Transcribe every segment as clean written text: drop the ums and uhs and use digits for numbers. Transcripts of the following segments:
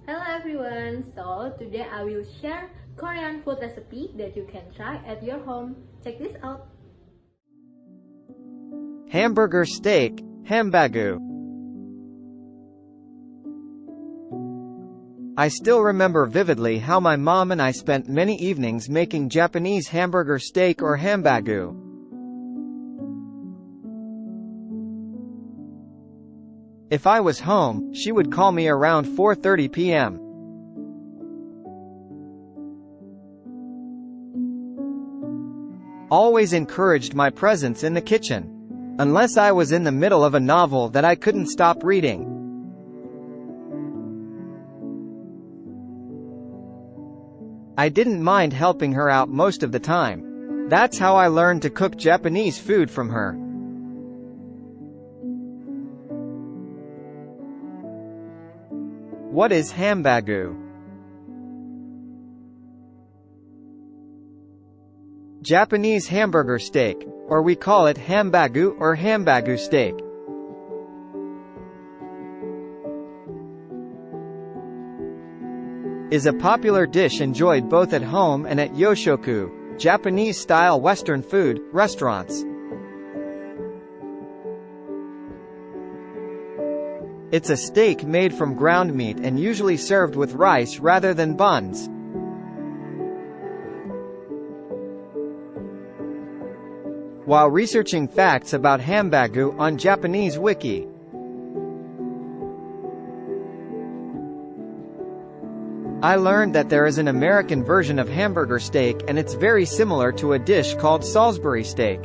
Hello everyone, so today I will share Korean food recipe that you can try at your home. Check this out. Hamburger steak, Hambagu. I still remember vividly how my mom and I spent many evenings making Japanese hamburger steak or Hambagu. If I was home, she would call me around 4:30 p.m. Always encouraged my presence in the kitchen. Unless I was in the middle of a novel that I couldn't stop reading. I didn't mind helping her out most of the time. That's how I learned to cook Japanese food from her. What is Hambagu? Japanese hamburger steak, or we call it Hambagu or Hambagu steak. Is a popular dish enjoyed both at home and at yoshoku, Japanese-style Western food, restaurants. It's a steak made from ground meat and usually served with rice rather than buns. While researching facts about Hambagu on Japanese Wiki, I learned that there is an American version of hamburger steak and it's very similar to a dish called Salisbury steak.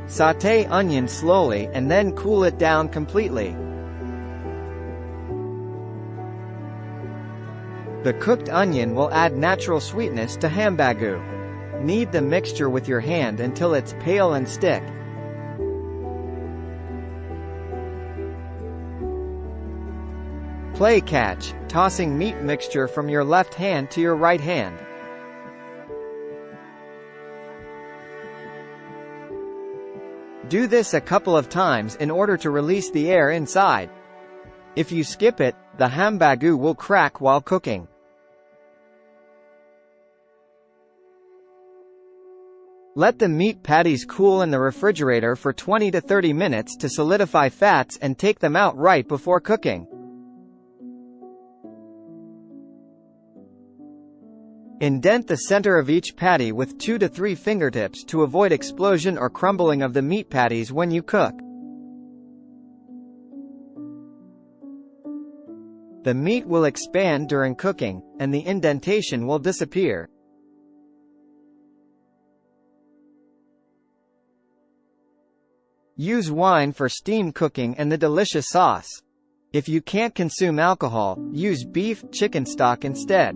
Sauté onion slowly and then cool it down completely. The cooked onion will add natural sweetness to Hambagu. Knead the mixture with your hand until it's pale and stick. Play catch, tossing meat mixture from your left hand to your right hand. Do this a couple of times in order to release the air inside. If you skip it, the Hambagu will crack while cooking. Let the meat patties cool in the refrigerator for 20 to 30 minutes to solidify fats and take them out right before cooking. Indent the center of each patty with 2 to 3 fingertips to avoid explosion or crumbling of the meat patties when you cook. The meat will expand during cooking, and the indentation will disappear. Use wine for steam cooking and the delicious sauce. If you can't consume alcohol, use beef, chicken stock instead.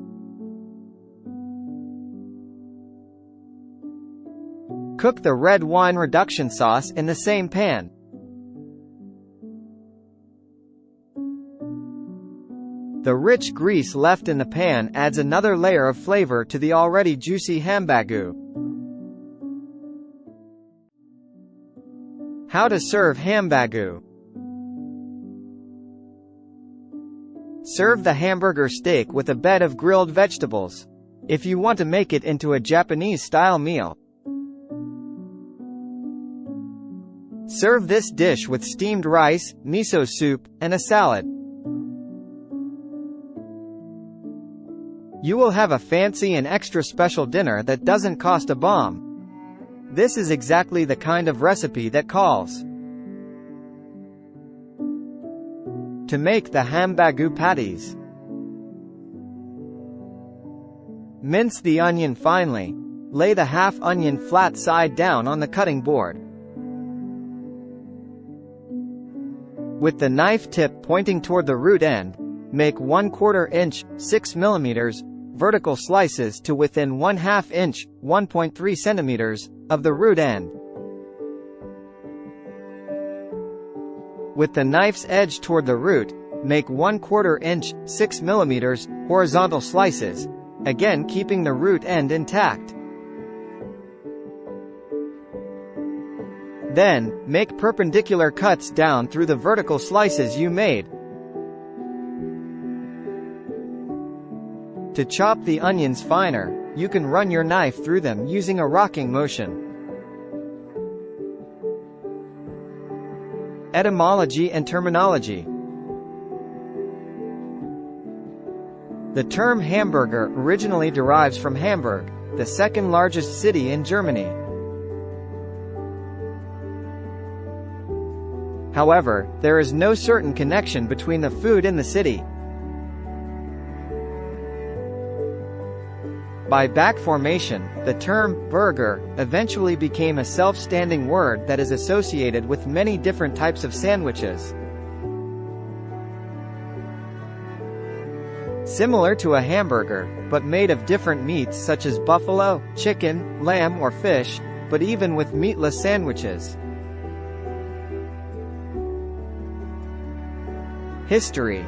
Cook the red wine reduction sauce in the same pan. The rich grease left in the pan adds another layer of flavor to the already juicy Hambagu. How to serve Hambagu. Serve the hamburger steak with a bed of grilled vegetables. If you want to make it into a Japanese-style meal, serve this dish with steamed rice, miso soup, and a salad. You will have a fancy and extra special dinner that doesn't cost a bomb. This is exactly the kind of recipe that calls. To make the Hambagu patties, mince the onion finely. Lay the half onion flat side down on the cutting board. With the knife tip pointing toward the root end, make 1/4 inch, 6 mm, vertical slices to within 1/2 inch, 1.3 centimeters, of the root end. With the knife's edge toward the root, make 1/4 inch, 6 mm, horizontal slices, again keeping the root end intact. Then, make perpendicular cuts down through the vertical slices you made. To chop the onions finer, you can run your knife through them using a rocking motion. Etymology and terminology. The term Hamburger originally derives from Hamburg, the second largest city in Germany. However, there is no certain connection between the food and the city. By back formation, the term burger eventually became a self-standing word that is associated with many different types of sandwiches. Similar to a hamburger, but made of different meats such as buffalo, chicken, lamb or fish, but even with meatless sandwiches. History.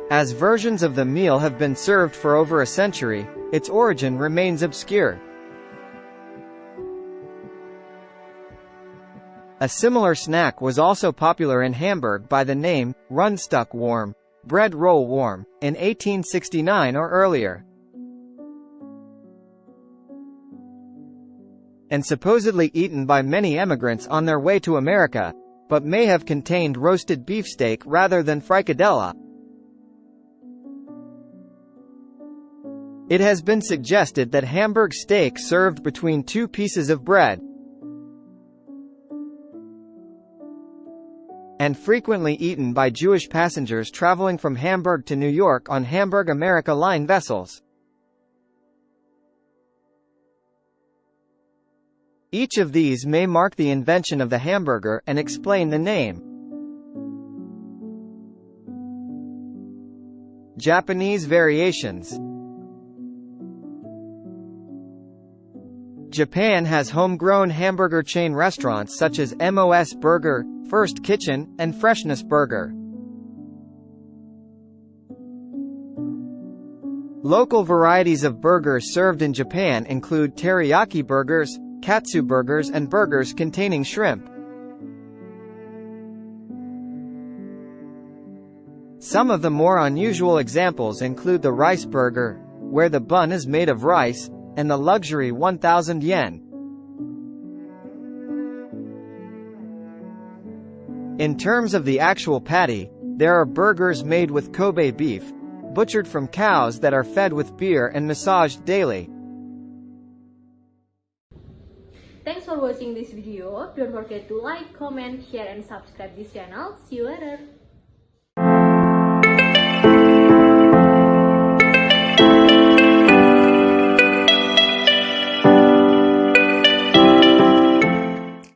As versions of the meal have been served for over a century, its origin remains obscure. A similar snack was also popular in Hamburg by the name, Rundstück warm, bread roll warm, in 1869 or earlier. And supposedly eaten by many emigrants on their way to America, but may have contained roasted beefsteak rather than fricadella. It has been suggested that Hamburg steak served between two pieces of bread, and frequently eaten by Jewish passengers traveling from Hamburg to New York on Hamburg America Line vessels. Each of these may mark the invention of the hamburger and explain the name. Japanese variations. Japan has homegrown hamburger chain restaurants such as MOS Burger, First Kitchen, and Freshness Burger. Local varieties of burgers served in Japan include teriyaki burgers, katsu burgers and burgers containing shrimp. Some of the more unusual examples include the rice burger, where the bun is made of rice, and the luxury 1,000 yen. In terms of the actual patty, there are burgers made with Kobe beef, butchered from cows that are fed with beer and massaged daily. Thanks for watching this video. Don't forget to like, comment, share and subscribe this channel. See you later.